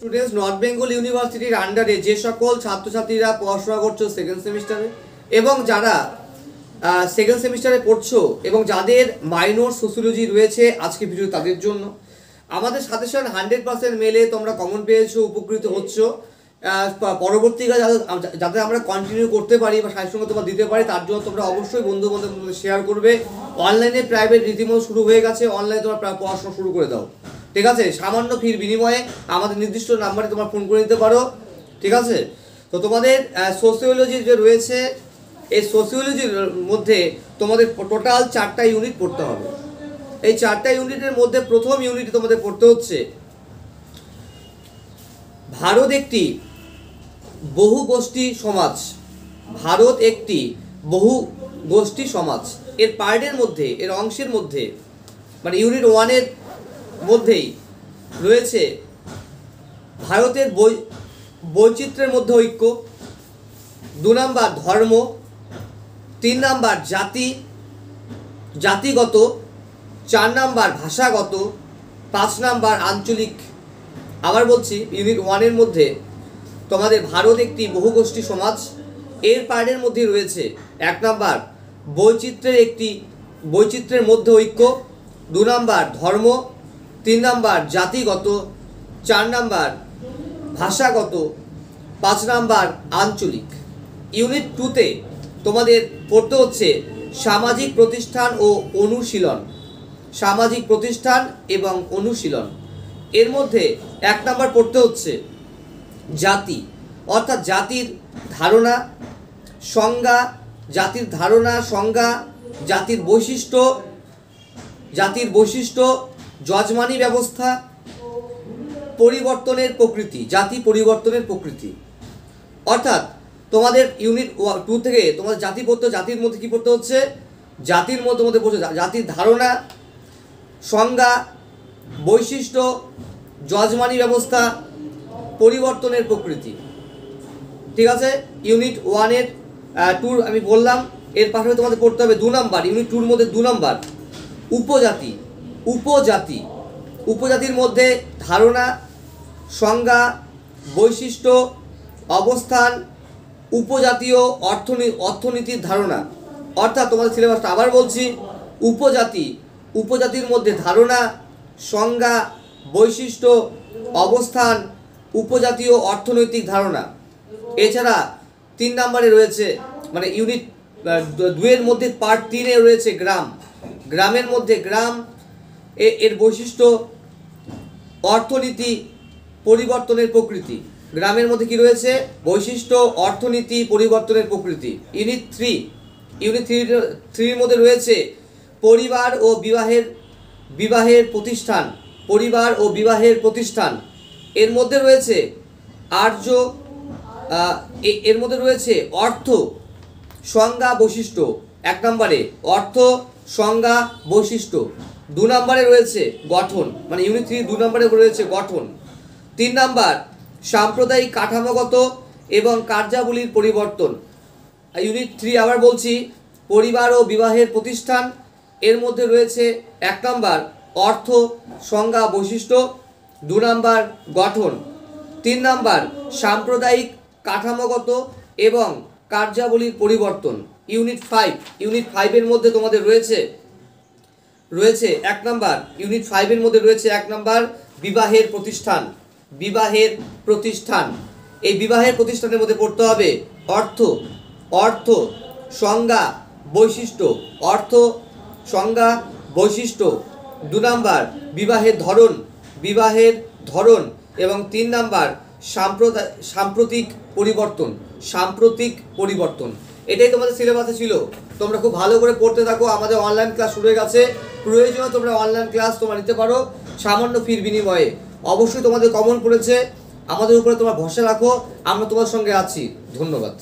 Students north Bengal ইউনিভার্সিটির আন্ডারে যে সকল ছাত্রছাত্রীরা পড়াশোনা করছো সেকেন্ড সেমিস্টারে এবং যারা সেকেন্ড সেমিস্টারে পড়ছো এবং যাদের মাইনর সোশিওলজি রয়েছে আজকে ভিডিও তাদের জন্য আমাদের সাজেশন 100% মেলে তোমরা কমন পেয়েছো, উপকৃত হচ্ছ। পরবর্তীকালে যাতে আমরা কন্টিনিউ করতে পারি বা সাজেশন তোমরা দিতে পারি তার জন্য তোমরা অবশ্যই বন্ধু বান্ধবদের শেয়ার করবে। অনলাইনে প্রাইভেট রীতিমতো শুরু হয়ে গেছে, অনলাইনে তোমরা পড়াশোনা শুরু করে দাও, ঠিক আছে? সামান্য ফির বিনিময়ে আমাদের নির্দিষ্ট নাম্বারে তোমরা ফোন করে নিতে পারো, ঠিক আছে? তো তোমাদের সোশিওলজি যে রয়েছে এই সোশিওলজির মধ্যে তোমাদের টোটাল 4টা ইউনিট পড়তে হবে। এই 4টা ইউনিটের মধ্যে প্রথম ইউনিট তোমাদের পড়তে হচ্ছে ভারত একটি বহুগোষ্ঠী সমাজ। ভারত একটি বহুগোষ্ঠী সমাজ এর পার্টের মধ্যে, এর অংশের মধ্যে, মানে ইউনিট 1-এর মধ্যেই রয়েছে ভারতের বৈচিত্র্যের মধ্যে ঐক্য, 2 নাম্বার ধর্ম, 3 নাম্বার জাতিগত, 4 নাম্বার ভাষাগত, 5 নাম্বার আঞ্চলিক। আবার বলছি, ইউনিট 1-এর মধ্যে তোমাদের ভারত একটি বহুগোষ্ঠী সমাজ এর পার্টের মধ্যে রয়েছে 1 নাম্বার বৈচিত্র্যের মধ্যে ঐক্য, 2 নাম্বার ধর্ম, 3 নাম্বার জাতিগত, 4 নাম্বার ভাষাগত, 5 নাম্বার আঞ্চলিক। ইউনিট 2-তে তোমাদের পড়তে হচ্ছে সামাজিক প্রতিষ্ঠান ও অনুশীলন। সামাজিক প্রতিষ্ঠান এবং অনুশীলন এর মধ্যে 1 নাম্বার পড়তে হচ্ছে জাতি, অর্থাৎ জাতির ধারণা সংজ্ঞা, জাতির ধারণা সংজ্ঞা, জাতির বৈশিষ্ট্য, যজমানি ব্যবস্থা, পরিবর্তনের প্রকৃতি, জাতি পরিবর্তনের প্রকৃতি। অর্থাৎ তোমাদের ইউনিট 2 থেকে তোমাদের জাতি পড়তে, জাতির মধ্যে কি পড়তে হচ্ছে? জাতির মধ্যে পড়ছে জাতির ধারণা সংজ্ঞা, বৈশিষ্ট্য, যজমানি ব্যবস্থা, পরিবর্তনের প্রকৃতি, ঠিক আছে? ইউনিট 1-এর 2 আমি বললাম। এর পাশে তোমাদের পড়তে হবে 2 নাম্বার, ইউনিট 2-র মধ্যে 2 নাম্বার উপজাতির মধ্যে ধারণা সংজ্ঞা, বৈশিষ্ট্য, অবস্থান, উপজাতীয় অর্থনীতির ধারণা। অর্থাৎ তোমাদের সিলেবাসটা আবার বলছি, উপজাতির মধ্যে ধারণা সংজ্ঞা, বৈশিষ্ট্য, অবস্থান, উপজাতীয় অর্থনৈতিক ধারণা। এছাড়া 3 নাম্বারে রয়েছে, মানে ইউনিট 2-এর মধ্যে পার্ট 3-এ রয়েছে গ্রামের মধ্যে গ্রাম এর বৈশিষ্ট্য, অর্থনীতি, পরিবর্তনের প্রকৃতি। গ্রামের মধ্যে কি রয়েছে? বৈশিষ্ট্য, অর্থনীতি, পরিবর্তনের প্রকৃতি। ইউনিট 3-এর মধ্যে রয়েছে পরিবার ও বিবাহের প্রতিষ্ঠান। এর মধ্যে রয়েছে এর মধ্যে রয়েছে অর্থ সংজ্ঞা বৈশিষ্ট্য। 1 নম্বরে অর্থ সংজ্ঞা বৈশিষ্ট্য। 2 নম্বরে রয়েছে গঠন, মানে ইউনিট 3 2 নম্বরে রয়েছে গঠন। 3 নাম্বার সাম্প্রদায়িক কাঠামোগত এবং কার্যাবলীর পরিবর্তন। ইউনিট 3 আবার বলছি, পরিবার ও বিবাহের প্রতিষ্ঠান। এর মধ্যে রয়েছে 1 নাম্বার অর্থ সংজ্ঞা বৈশিষ্ট্য, 2 নাম্বার গঠন, 3 নাম্বার সাম্প্রদায়িক কাঠামোগত এবং কার্যাবলীর পরিবর্তন। ইউনিট 5-এর মধ্যে তোমাদের রয়েছে 1 নাম্বার, ইউনিট 5-এর মধ্যে রয়েছে 1 নাম্বার বিবাহের প্রতিষ্ঠান। এই বিবাহের প্রতিষ্ঠানের মধ্যে পড়তে হবে অর্থ সংজ্ঞা বৈশিষ্ট্য, অর্থ সংজ্ঞা বৈশিষ্ট্য। 2 নাম্বার বিবাহের ধরন এবং 3 নাম্বার সাম্প্রতিক পরিবর্তন। এটাই তোমাদের সিলেবাসে ছিল। তোমরা খুব ভালো করে পড়তে থাকো। আমাদের অনলাইন ক্লাস শুরু হয়ে গেছে, প্রয়োজনে তোমরা অনলাইন ক্লাস তোমরা নিতে পারো সামান্য ফির বিনিময়ে। অবশ্যই তোমাদের কমন পড়েছে, আমাদের উপরে তোমরা ভরসা রাখো, আমরা তোমার সঙ্গে আছি। ধন্যবাদ।